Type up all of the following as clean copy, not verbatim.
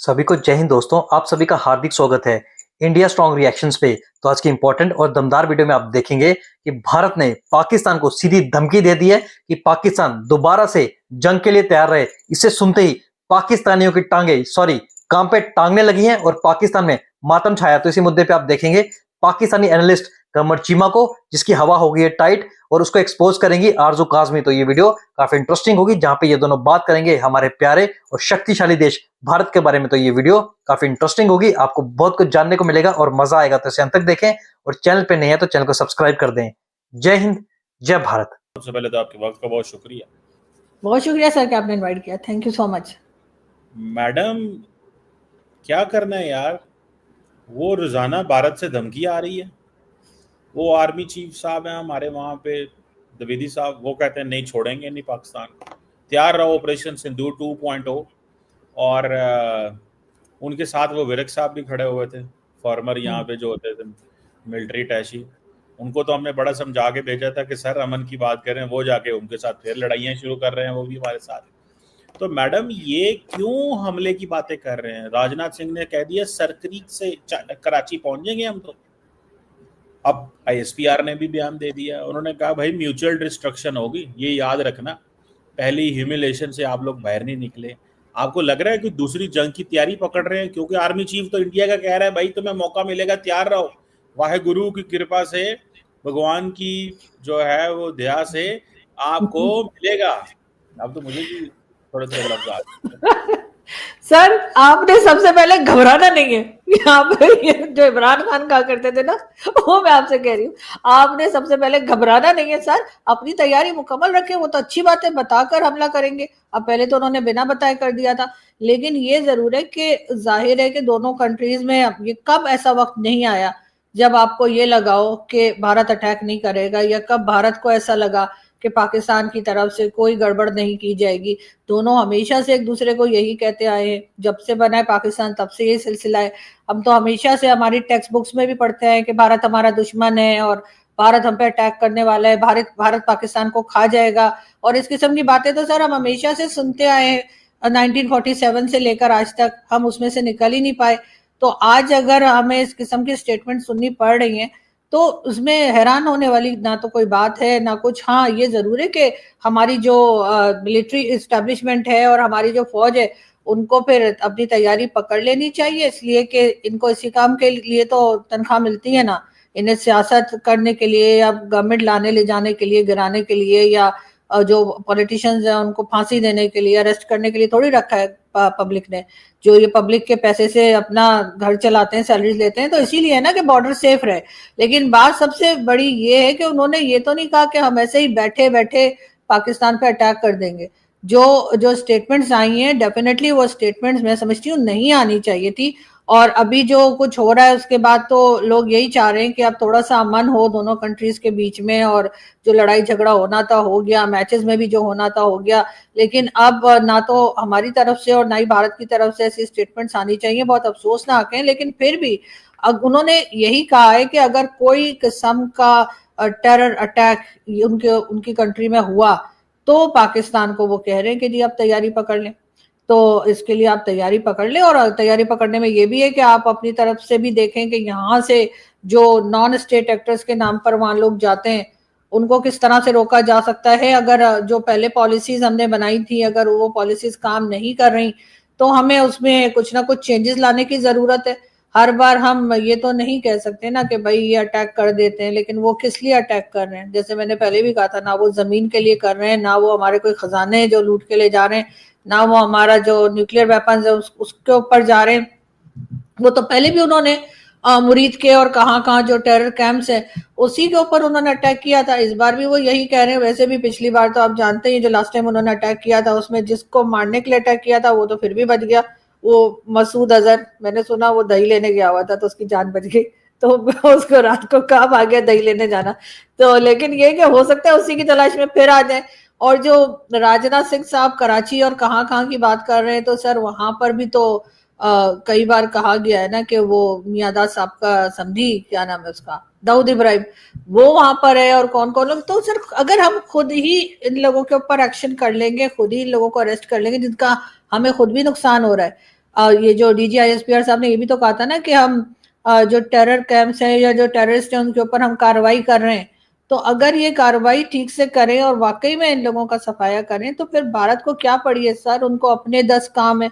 सभी को जय हिंद दोस्तों, आप सभी का हार्दिक स्वागत है इंडिया स्ट्रॉन्ग रिएक्शंस पे। तो आज की इंपॉर्टेंट और दमदार वीडियो में आप देखेंगे कि भारत ने पाकिस्तान को सीधी धमकी दे दी है कि पाकिस्तान दोबारा से जंग के लिए तैयार रहे। इसे सुनते ही पाकिस्तानियों की काम पे टांगने लगी हैं और पाकिस्तान में मातम छाया। तो इसी मुद्दे पे आप देखेंगे पाकिस्तानी एनालिस्ट कमर चीमा को, जिसकी हवा हो गई है टाइट, और उसको एक्सपोज करेंगी आरजू काजमी। तो ये वीडियो काफी इंटरेस्टिंग होगी, जहां पे ये दोनों बात करेंगे हमारे प्यारे और शक्तिशाली देश भारत के बारे में। तो ये वीडियो काफी इंटरेस्टिंग होगी, आपको बहुत कुछ जानने को मिलेगा और मजा आएगा। तो इसे अंत तक देखें और चैनल पे नहीं है तो चैनल को सब्सक्राइब कर दें। जय हिंद, जय भारत। सबसे पहले तो आपके वक्त का बहुत शुक्रिया। बहुत शुक्रिया सर कि आपने इनवाइट किया, thank you so much. Madam क्या करना है यार, वो रोजाना भारत से धमकी आ रही है। वो आर्मी चीफ साहब हैं हमारे वहाँ पे, द्विवेदी साहब, वो कहते हैं नहीं छोड़ेंगे नहीं पाकिस्तान, तैयार रहो ऑपरेशन सिंदूर 2.0। और उनके साथ वो विरक साहब भी खड़े हुए थे, फॉर्मर यहाँ पे जो होते थे मिलिट्री अटैची। उनको तो हमने बड़ा समझा के भेजा था कि सर अमन की बात करें, वो जाके उनके साथ फिर लड़ाइयाँ शुरू कर रहे हैं, वो भी हमारे साथ। तो मैडम ये क्यों हमले की बातें कर रहे हैं? राजनाथ सिंह ने कह दिया सरक्रीक से कराची पहुंच जाएंगे हम। तो अब आईएसपीआर ने भी बयान दे दिया, उन्होंने कहा भाई म्यूचुअल डिस्ट्रक्शन होगी, ये याद रखना, पहली ह्यूमिलेशन से आप लोग बाहर नहीं निकले। आपको लग रहा है कि दूसरी जंग की तैयारी पकड़ रहे हैं? क्योंकि आर्मी चीफ तो इंडिया का कह रहा है भाई तुम्हें मौका मिलेगा, तैयार रहो, वाहे गुरु की कृपा से, भगवान की जो है वो दया से आपको मिलेगा। अब तो मुझे भी थोड़े थोड़े लफ्ज आ रहे सर आपने सबसे पहले घबराना नहीं है। यहाँ पे जो इमरान खान कहा करते थे ना, वो मैं आपसे कह रही हूँ, आपने सबसे पहले घबराना नहीं है सर, अपनी तैयारी मुकम्मल रखें। वो तो अच्छी बात है, बताकर हमला करेंगे। अब पहले तो उन्होंने बिना बताए कर दिया था, लेकिन ये जरूर है कि जाहिर है कि दोनों कंट्रीज में ये कब ऐसा वक्त नहीं आया जब आपको ये लगाओ कि भारत अटैक नहीं करेगा, या कब भारत को ऐसा लगा कि पाकिस्तान की तरफ से कोई गड़बड़ नहीं की जाएगी। दोनों हमेशा से एक दूसरे को यही कहते आए हैं, जब से बना है पाकिस्तान तब से ये सिलसिला है। हम तो हमेशा से हमारी टेक्स्ट बुक्स में भी पढ़ते हैं कि भारत हमारा दुश्मन है और भारत हम पे अटैक करने वाला है, भारत पाकिस्तान को खा जाएगा, और इस किस्म की बातें तो सर हम हमेशा से सुनते आए हैं। 1947 से लेकर आज तक हम उसमें से निकल ही नहीं पाए। तो आज अगर हमें इस किस्म की स्टेटमेंट सुननी पड़ रही है तो उसमें हैरान होने वाली ना तो कोई बात है ना कुछ। हाँ, ये जरूर है कि हमारी जो मिलिट्री इस्टेब्लिशमेंट है और हमारी जो फौज है, उनको फिर अपनी तैयारी पकड़ लेनी चाहिए, इसलिए कि इनको इसी काम के लिए तो तनख्वाह मिलती है ना। इन्हें सियासत करने के लिए या गवर्नमेंट लाने ले जाने के लिए, गिराने के लिए, या जो पॉलिटिशियंस हैं उनको फांसी देने के लिए, अरेस्ट करने के लिए थोड़ी रखा है पब्लिक ने। जो ये पब्लिक के पैसे से अपना घर चलाते हैं, सैलरीज लेते हैं, तो इसीलिए है ना कि बॉर्डर सेफ रहे। लेकिन बात सबसे बड़ी ये है कि उन्होंने ये तो नहीं कहा कि हम ऐसे ही बैठे बैठे पाकिस्तान पे अटैक कर देंगे। जो स्टेटमेंट्स आई हैं, डेफिनेटली वो स्टेटमेंट्स मैं समझती हूँ नहीं आनी चाहिए थी। और अभी जो कुछ हो रहा है उसके बाद तो लोग यही चाह रहे हैं कि अब थोड़ा सा अमन हो दोनों कंट्रीज के बीच में, और जो लड़ाई झगड़ा होना था हो गया, मैचेस में भी जो होना था हो गया। लेकिन अब ना तो हमारी तरफ से और ना ही भारत की तरफ से ऐसी स्टेटमेंट्स आनी चाहिए। बहुत अफसोसनाक है, लेकिन फिर भी अब उन्होंने यही कहा है कि अगर कोई किस्म का टेरर अटैक उनकी कंट्री में हुआ तो पाकिस्तान को वो कह रहे हैं कि जी आप तैयारी पकड़ लें। तो इसके लिए आप तैयारी पकड़ लें, और तैयारी पकड़ने में ये भी है कि आप अपनी तरफ से भी देखें कि यहाँ से जो नॉन स्टेट एक्टर्स के नाम पर वहां लोग जाते हैं उनको किस तरह से रोका जा सकता है। अगर जो पहले पॉलिसीज हमने बनाई थी, अगर वो पॉलिसीज काम नहीं कर रही तो हमें उसमें कुछ ना कुछ चेंजेस लाने की जरूरत है। हर बार हम ये तो नहीं कह सकते ना कि भाई ये अटैक कर देते हैं, लेकिन वो किस लिए अटैक कर रहे हैं? जैसे मैंने पहले भी कहा था, ना वो जमीन के लिए कर रहे हैं, ना वो हमारे कोई खजाने जो लूट के ले जा रहे हैं, ना वो हमारा जो न्यूक्लियर वेपन्स है उसके ऊपर जा रहे हैं। वो तो पहले भी उन्होंने मुरीद के और कहाँ जो टेरर कैंप्स है उसी के ऊपर उन्होंने अटैक किया था। इस बार भी वो यही कह रहे हैं। वैसे भी पिछली बार तो आप जानते हैं जो लास्ट टाइम उन्होंने अटैक किया था उसमें जिसको मारने के लिए अटैक किया था वो तो फिर भी बच गया, वो मसूद अजहर। मैंने सुना वो दही लेने गया हुआ था तो उसकी जान बच गई, तो उसको रात को कब आ गया दही लेने जाना। तो लेकिन ये कि हो सकता है उसी की तलाश में फिर आ जाए। और जो राजनाथ सिंह साहब कराची और कहाँ की बात कर रहे हैं, तो सर वहां पर भी तो कई बार कहा गया है ना कि वो मियादाद साहब का समझी, क्या नाम है उसका, दाऊद इब्राहिम, वो वहां पर है। और कौन कौन लोग, तो सर अगर हम खुद ही इन लोगों के ऊपर एक्शन कर लेंगे, खुद ही इन लोगों को अरेस्ट कर लेंगे जिनका हमें खुद भी नुकसान हो रहा है, ये जो DGISPR साहब ने ये भी तो कहा था ना कि हम जो टेरर कैंप्स हैं या जो टेररिस्ट हैं उनके ऊपर हम कार्रवाई कर रहे हैं। तो अगर ये कार्रवाई ठीक से करें और वाकई में इन लोगों का सफाया करें तो फिर भारत को क्या पड़ी है सर। उनको अपने 10 काम है,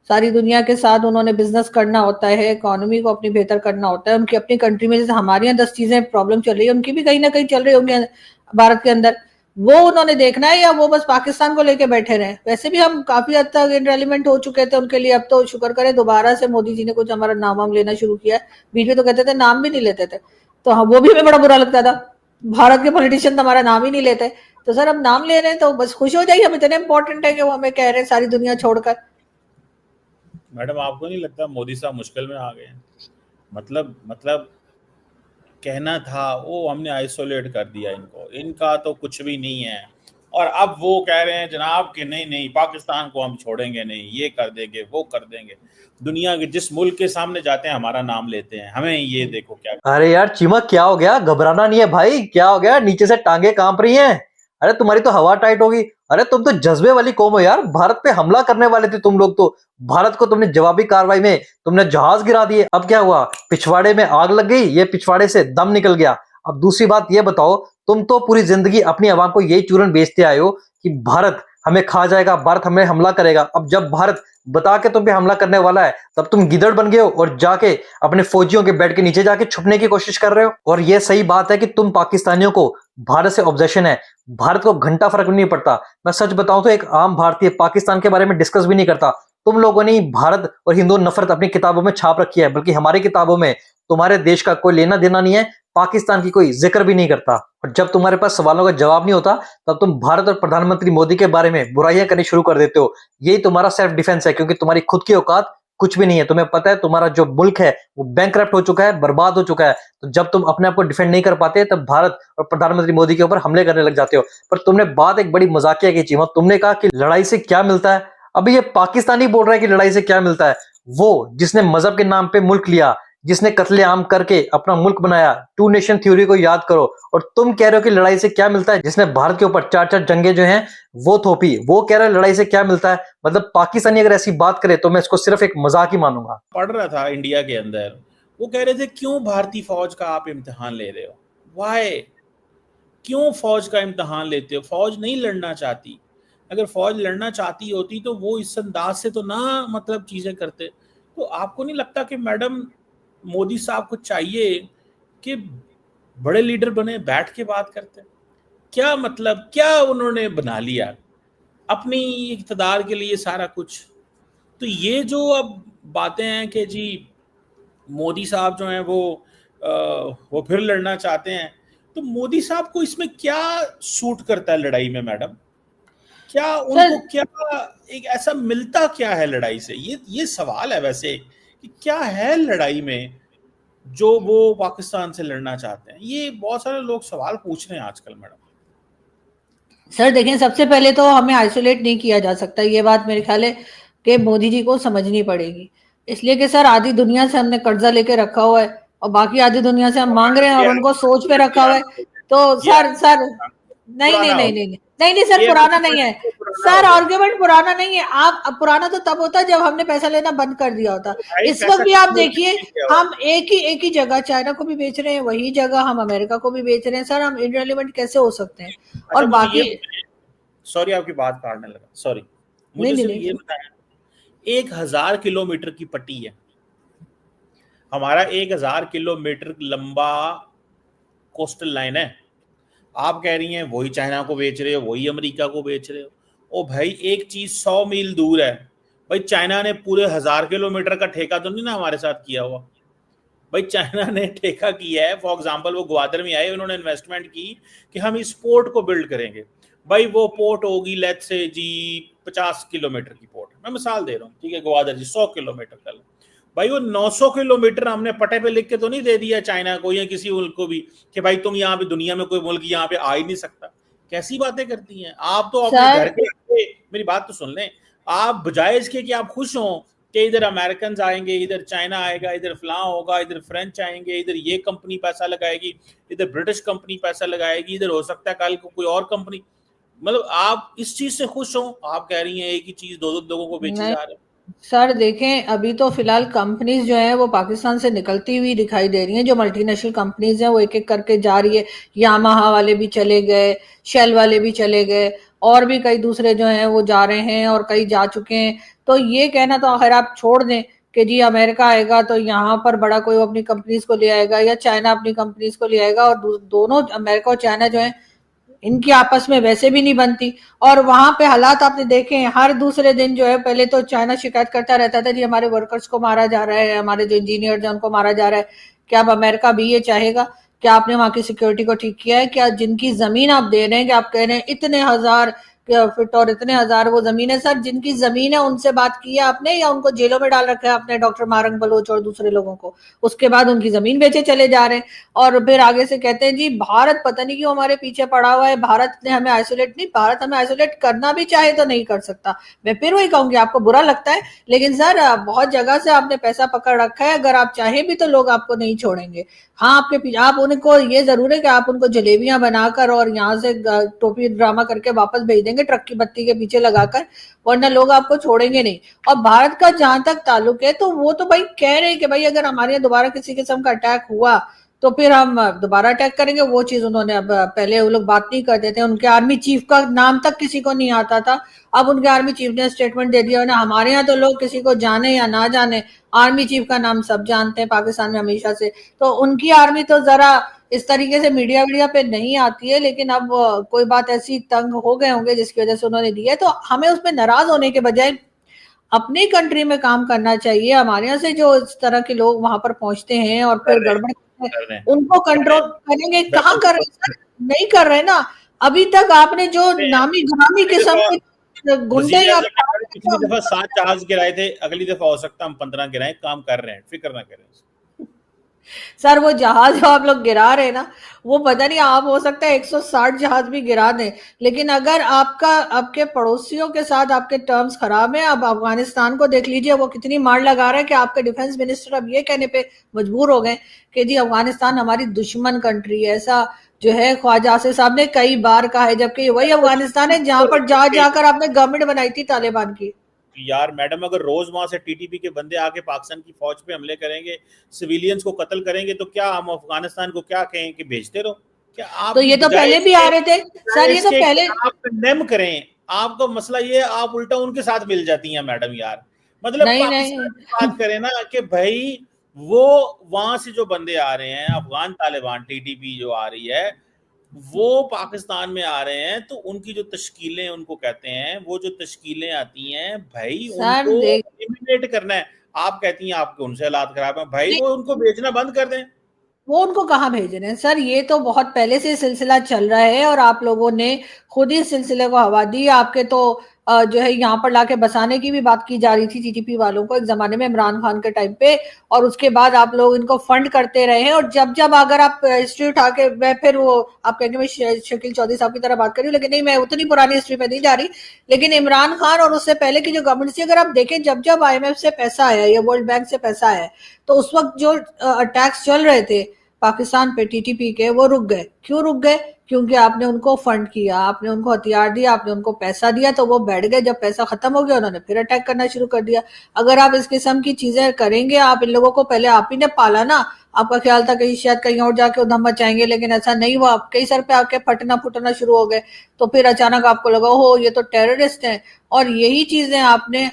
सारी दुनिया के साथ उन्होंने बिजनेस करना होता है, इकोनॉमी को अपनी बेहतर करना होता है। उनकी अपनी कंट्री में जैसे हमारे यहाँ 10 चीजें प्रॉब्लम चल रही है, उनकी भी कहीं ना कहीं चल रही होंगी भारत के अंदर, वो उन्होंने देखना है, या वो बस पाकिस्तान को लेके बैठे रहे। वैसे भी हम काफी हद तक इनरेलीवेंट हो चुके थे उनके लिए। अब तो शुक्र करें दोबारा से मोदी जी ने कुछ हमारा नाम वाम लेना शुरू किया है। बीच में तो कहते थे नाम भी नहीं लेते थे, तो हाँ वो भी हमें बड़ा बुरा लगता था, भारत के पॉलिटिशियन तो हमारा नाम ही नहीं लेते। तो सर अब नाम ले रहे हैं तो बस खुश हो जाइए, हम इतने इंपॉर्टेंट है कि वो हमें कह रहे हैं सारी दुनिया छोड़कर। मैडम आपको नहीं लगता मोदी साहब मुश्किल में आ गए हैं? मतलब कहना था वो हमने आइसोलेट कर दिया इनको, इनका तो कुछ भी नहीं है, और अब वो कह रहे हैं जनाब कि नहीं नहीं पाकिस्तान को हम छोड़ेंगे नहीं, ये कर देंगे वो कर देंगे। दुनिया के जिस मुल्क के सामने जाते हैं हमारा नाम लेते हैं, हमें ये देखो क्या। अरे यार चिमक, क्या हो गया? घबराना नहीं है भाई, क्या हो गया? नीचे से टांगे कांप रही हैं। अरे तुम्हारी तो हवा टाइट होगी। अरे तुम तो जज्बे वाली कौम हो यार, भारत पे हमला करने वाले थे तुम लोग तो। भारत को तुमने जवाबी कार्रवाई में तुमने जहाज गिरा दिए। अब क्या हुआ? पिछवाड़े में आग लग गई, ये पिछवाड़े से दम निकल गया। अब दूसरी बात ये बताओ, तुम तो पूरी जिंदगी अपनी आवाम को यही चूरन बेचते आए हो कि भारत हमें खा जाएगा, भारत हमें हमला करेगा। अब जब भारत बता के तुम पे हमला करने वाला है तब तुम गिदड़ बन गए हो और जाके अपने फौजियों के बेड के नीचे जाके छुपने की कोशिश कर रहे हो। और ये सही बात है कि तुम पाकिस्तानियों को भारत से ऑब्सेशन है, भारत को घंटा फर्क नहीं पड़ता। मैं सच बताऊं तो एक आम भारतीय पाकिस्तान के बारे में डिस्कस भी नहीं करता। तुम लोगों ने भारत और हिंदू नफरत अपनी किताबों में छाप रखी है, बल्कि हमारी किताबों में तुम्हारे देश का कोई लेना देना नहीं है, पाकिस्तान की कोई जिक्र भी नहीं करता। और जब तुम्हारे पास सवालों का जवाब नहीं होता तब तुम भारत और प्रधानमंत्री मोदी के बारे में बुराइयां करनी शुरू कर देते हो। यही तुम्हारा सेल्फ डिफेंस है, क्योंकि तुम्हारी खुद की औकात कुछ भी नहीं है। तुम्हें पता है तुम्हारा जो मुल्क है वो बैंकरप्ट हो चुका है, बर्बाद हो चुका है। तो जब तुम अपने आप को डिफेंड नहीं कर पाते तब भारत और प्रधानमंत्री मोदी के ऊपर हमले करने लग जाते हो। पर तुमने बात एक बड़ी मजाकिया की चीज, तुमने कहा कि लड़ाई से क्या मिलता है। अभी ये पाकिस्तानी बोल रहा है कि लड़ाई से क्या मिलता है। वो जिसने मजहब के नाम पे मुल्क लिया, जिसने कत्लेआम करके अपना मुल्क बनाया, टू नेशन थ्योरी को याद करो। और तुम कह रहे हो कि लड़ाई से क्या मिलता है, जिसने भारत के ऊपर 4-4 जंगे जो हैं वो थोपी, वो कह रहा है लड़ाई से क्या मिलता है। मतलब पाकिस्तानी अगर ऐसी बात करे तो मैं इसको सिर्फ एक मजाक ही मानूंगा। पढ़ रहा था इंडिया के अंदर, वो कह रहे थे क्यों भारतीय फौज का आप इम्तिहान ले रहे हो, वाई, क्यों फौज का इम्तिहान लेते हो? फौज नहीं लड़ना चाहती। अगर फौज लड़ना चाहती होती तो वो इस अंदाज से तो ना मतलब चीजें करते। तो आपको नहीं लगता कि मैडम मोदी साहब को चाहिए कि बड़े लीडर बने, बैठ के बात करते? क्या मतलब क्या उन्होंने बना लिया अपनी इक़्तिदार के लिए सारा कुछ? तो ये जो अब बातें हैं कि जी मोदी साहब जो हैं वो फिर लड़ना चाहते हैं, तो मोदी साहब को इसमें क्या सूट करता है लड़ाई में मैडम? क्या उनको क्या एक ऐसा मिलता क्या है लड़ाई से? ये सवाल है वैसे कि क्या है लड़ाई में जो वो पाकिस्तान से लड़ना चाहते हैं। ये बहुत सारे लोग सवाल पूछ रहे हैं आजकल मैडम। सर देखें, सबसे पहले तो हमें आइसोलेट नहीं किया जा सकता, ये बात मेरे ख्याल है कि मोदी जी को समझनी पड़ेगी। इसलिए कि सर आधी दुनिया से हमने कर्जा लेके रखा हुआ है और बाकी आधी दुनिया से हम मांग रहे हैं और उनको सोच पे रखा हुआ है। तो सर नहीं नहीं नहीं नहीं नहीं नहीं सर, पुराना नहीं है सर, आर्ग्यूमेंट पुराना नहीं है। आप पुराना तो तब होता जब हमने पैसा लेना बंद कर दिया होता। इस वक्त भी आप देखिए, हम एक ही जगह चाइना को भी बेच रहे हैं, वही जगह हम अमेरिका को भी बेच रहे हैं। सर हम इनरेलीवेंट कैसे हो सकते हैं? और बाकी सॉरी आपकी बात काटने लगा, सॉरी, मुझे सिर्फ ये बताया 1000 किलोमीटर की पट्टी है हमारा, 1000 किलोमीटर लंबा कोस्टल लाइन है। आप कह रही हैं वही चाइना को बेच रहे हो, वही अमेरिका को बेच रहे हो। ओ भाई एक चीज 100 मील दूर है भाई, चाइना ने पूरे 1000 किलोमीटर का ठेका तो नहीं ना हमारे साथ किया हुआ भाई। चाइना ने ठेका किया है, फॉर एग्जांपल वो ग्वादर में आए, उन्होंने इन्वेस्टमेंट की कि हम इस पोर्ट को बिल्ड करेंगे। भाई वो पोर्ट होगी लेट्स से जी 50 किलोमीटर की पोर्ट, मैं मिसाल दे रहा हूँ, ठीक है, ग्वादर जी 100 किलोमीटर का। भाई वो 900 किलोमीटर हमने पटे पे लिख के तो नहीं दे दिया चाइना को या किसी मुल्क को भी कि भाई तुम यहाँ पे दुनिया में कोई मुल्क यहाँ पे आ ही नहीं सकता। कैसी बातें करती हैं आप? तो अपने घर के, मेरी बात तो सुन लें, आप बजाय इसके कि आप खुश हों कि इधर अमेरिकन आएंगे, इधर चाइना आएगा, इधर फलां होगा, इधर फ्रेंच आएंगे, इधर ये कंपनी पैसा लगाएगी, इधर ब्रिटिश कंपनी पैसा लगाएगी, इधर हो सकता है कल को कोई और कंपनी, मतलब आप इस चीज से खुश हो? आप कह रही हैं एक ही चीज दो लोगों को बेची जा रहे हैं। सर देखें, अभी तो फिलहाल कंपनीज जो है वो पाकिस्तान से निकलती हुई दिखाई दे रही हैं। जो मल्टीनेशनल कंपनीज हैं वो एक एक करके जा रही है। यामाहा वाले भी चले गए, शेल वाले भी चले गए, और भी कई दूसरे जो हैं वो जा रहे हैं और कई जा चुके हैं। तो ये कहना तो अगर आप छोड़ दें कि जी अमेरिका आएगा तो यहाँ पर बड़ा कोई अपनी कंपनीज को ले आएगा, या चाइना अपनी कंपनीज को ले आएगा, और दोनों अमेरिका और चाइना जो है इनकी आपस में वैसे भी नहीं बनती। और वहां पे हालात आपने देखे हैं, हर दूसरे दिन जो है, पहले तो चाइना शिकायत करता रहता था जी हमारे वर्कर्स को मारा जा रहा है, हमारे जो इंजीनियर हैं उनको मारा जा रहा है। क्या अब अमेरिका भी ये चाहेगा? क्या आपने वहां की सिक्योरिटी को ठीक किया है? क्या जिनकी जमीन आप दे रहे हैं, कि आप कह रहे हैं इतने हजार फिट और इतने हजार वो जमीन है, सर जिनकी जमीन है उनसे बात की है आपने, या उनको जेलों में डाल रखा है आपने, डॉक्टर मारंग बलोच और दूसरे लोगों को? उसके बाद उनकी जमीन बेचे चले जा रहे हैं। और फिर आगे से कहते हैं जी भारत पता नहीं क्यों हमारे पीछे पड़ा हुआ है, भारत ने हमें आइसोलेट नहीं, भारत हमें आइसोलेट करना भी चाहे तो नहीं कर सकता। मैं फिर वही कहूंगी, आपको बुरा लगता है, लेकिन सर बहुत जगह से आपने पैसा पकड़ रखा है, अगर आप चाहे भी तो लोग आपको नहीं छोड़ेंगे। हाँ, आपके पीछे आप उनको, ये जरूर है कि आप उनको जलेबियां बनाकर और यहाँ से टोपी ड्रामा करके वापस भेज देंगे ट्रक की बत्ती के पीछे लगाकर, वरना लोग आपको छोड़ेंगे नहीं। और भारत का जहां तक ताल्लुक है, तो वो तो भाई कह रहे हैं कि भाई अगर हमारे यहाँ दोबारा किसी किस्म का अटैक हुआ तो फिर हम दोबारा अटैक करेंगे। वो चीज उन्होंने, अब पहले वो लोग बात नहीं करते थे, उनके आर्मी चीफ का नाम तक किसी को नहीं आता था, अब उनके आर्मी चीफ ने स्टेटमेंट दे दिया ना। हमारे यहाँ तो लोग किसी को जाने या ना जाने, आर्मी चीफ का नाम सब जानते हैं पाकिस्तान में हमेशा से। तो उनकी आर्मी तो जरा इस तरीके से मीडिया वीडिया पे नहीं आती है, लेकिन अब कोई बात ऐसी तंग हो गए होंगे जिसकी वजह से उन्होंने दिया है। तो हमें उसमें नाराज होने के बजाय अपनी कंट्री में काम करना चाहिए। हमारे यहाँ से जो इस तरह के लोग वहां पर पहुंचते हैं और फिर कर रहे हैं गड़बड़ करते हैं, कर रहे हैं उनको कंट्रोल करेंगे। कहाँ कर रहे हैं सर? नहीं कर रहे ना। अभी तक आपने जो नामी घरामी अगली किस्म दफा के गुंडे वजीर या आजम ने कहा, पिछली दफा 7 जहाज गिराए थे, अगली दफा हो सकता हम 15 गिराएं, काम कर रहे हैं, फिक्र ना करें। सर वो जहाज जो आप लोग गिरा रहे हैं ना, वो पता नहीं, आप हो सकता है 160 जहाज भी गिरा दें, लेकिन अगर आपका आपके पड़ोसियों के साथ आपके टर्म्स खराब हैं, अब अफगानिस्तान को देख लीजिए वो कितनी मार लगा रहा है कि आपके डिफेंस मिनिस्टर अब ये कहने पे मजबूर हो गए कि जी अफगानिस्तान हमारी दुश्मन कंट्री है। ऐसा जो है ख्वाजा आसिफ साहब ने कई बार कहा है, जबकि वही अफगानिस्तान है जहां पर जा जाकर आपने गवर्नमेंट बनाई थी तालिबान की। यार मैडम, अगर रोज वहां से टीटीपी के बंदे आके पाकिस्तान की फौज पे हमले करेंगे, सिविलियंस को कत्ल करेंगे, तो क्या हम अफगानिस्तान को क्या कहें कि भेजते रहो? क्या आप तो ये तो पहले भी आ रहे थे सर, ये तो पहले आप कंडेम करें? आपका मसला ये, आप उल्टा उनके साथ मिल जाती हैं मैडम यार। मतलब नहीं पाकिस्तान की नहीं बात करें ना कि भाई वो वहां से जो बंदे आ रहे हैं, अफगान तालिबान टीटीपी जो आ रही है, वो पाकिस्तान में आ रहे हैं, तो उनकी जो तश्कीलें उनको कहते हैं, वो जो तश्कीलें आती हैं भाई, सर उनको देख, एलिमिनेट करना है। आप कहती हैं आपके उनसे हालात खराब है, भाई वो उनको बेचना बंद कर दें। वो उनको कहाँ भेज रहे हैं सर? ये तो बहुत पहले से सिलसिला चल रहा है और आप लोगों ने खुद ही सिलसिले को हवा दी। आपके तो जो है यहाँ पर लाके बसाने की भी बात की जा रही थी टीटीपी वालों को एक जमाने में, इमरान खान के टाइम पे, और उसके बाद आप लोग इनको फंड करते रहे हैं। और जब जब अगर आप हिस्ट्री उठा के, मैं फिर वो आप कहेंगे मैं शकील चौधरी साहब की तरह बात कर रही हूँ, लेकिन नहीं, मैं उतनी पुरानी हिस्ट्री पे नहीं जा रही। लेकिन इमरान खान और उससे पहले की जो गवर्नमेंट थी, अगर आप देखें जब जब IMF से पैसा आया या वर्ल्ड बैंक से पैसा आया, तो उस वक्त जो अटैक्स चल रहे थे पाकिस्तान पे टीटीपी के, वो रुक गए। क्यों रुक गए? क्योंकि आपने उनको फंड किया, आपने उनको हथियार दिया, आपने उनको पैसा दिया, तो वो बैठ गए। जब पैसा खत्म हो गया उन्होंने फिर अटैक करना शुरू कर दिया। अगर आप इस किस्म की चीजें करेंगे, आप इन लोगों को पहले आप ही ने पाला ना, आपका ख्याल था कि शायद कहीं और जाके उधम मचाएंगे, लेकिन ऐसा नहीं हुआ। आपके सर पे आके फटना फुटना शुरू हो गए, तो फिर अचानक आपको लगा हो ये तो टेररिस्ट हैं। और यही चीजें आपने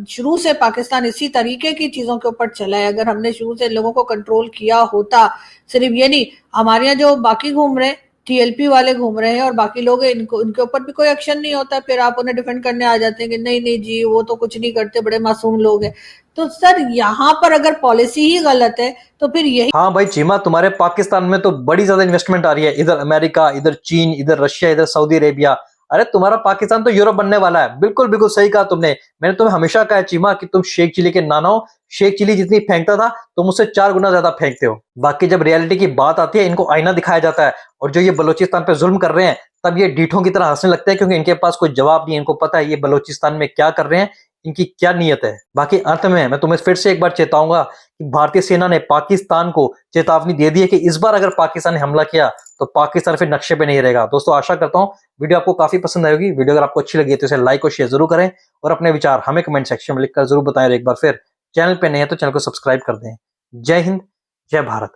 शुरू से पाकिस्तान इसी तरीके की चीजों के ऊपर चला है। अगर हमने शुरू से लोगों को कंट्रोल किया होता, सिर्फ ये नहीं, हमारे यहाँ जो बाकी घूम रहे हैं, TLP वाले घूम रहे हैं और बाकी लोग हैं, इनको इनके ऊपर भी कोई एक्शन नहीं होता, फिर आप उन्हें डिफेंड करने आ जाते हैं कि नहीं नहीं जी वो तो कुछ नहीं करते, बड़े मासूम लोग हैं। तो सर यहाँ पर अगर पॉलिसी ही गलत है तो फिर यही। हाँ भाई चीमा, तुम्हारे पाकिस्तान में तो बड़ी ज्यादा इन्वेस्टमेंट आ रही है, इधर अमेरिका, इधर चीन, इधर रशिया, इधर सऊदी अरेबिया। अरे तुम्हारा पाकिस्तान तो यूरोप बनने वाला है। बिल्कुल बिल्कुल सही कहा तुमने। मैंने तुम्हें हमेशा कहा है चीमा कि तुम शेख चिली के नाना हो। शेख चिली जितनी फेंकता था तुम उससे 4 गुना ज्यादा फेंकते हो। बाकी जब रियलिटी की बात आती है, इनको आईना दिखाया जाता है, और जो ये बलूचिस्तान पे जुल्म कर रहे हैं तब ये डीठों की तरह हंसने लगते हैं, क्योंकि इनके पास कोई जवाब नहीं है। इनको पता है ये बलोचिस्तान में क्या कर रहे हैं, इनकी क्या नीयत है। बाकी अंत में मैं तुम्हें फिर से एक बार चेताऊंगा कि भारतीय सेना ने पाकिस्तान को चेतावनी दे दी है कि इस बार अगर पाकिस्तान ने हमला किया तो पाकिस्तान फिर नक्शे पे नहीं रहेगा। दोस्तों, आशा करता हूं वीडियो आपको काफी पसंद आएगी। वीडियो अगर आपको अच्छी लगी तो इसे लाइक और शेयर जरूर करें, और अपने विचार हमें कमेंट सेक्शन में लिखकर जरूर बताएं। और एक बार फिर चैनल पे नहीं है तो चैनल को सब्सक्राइब कर दें। जय हिंद, जय भारत।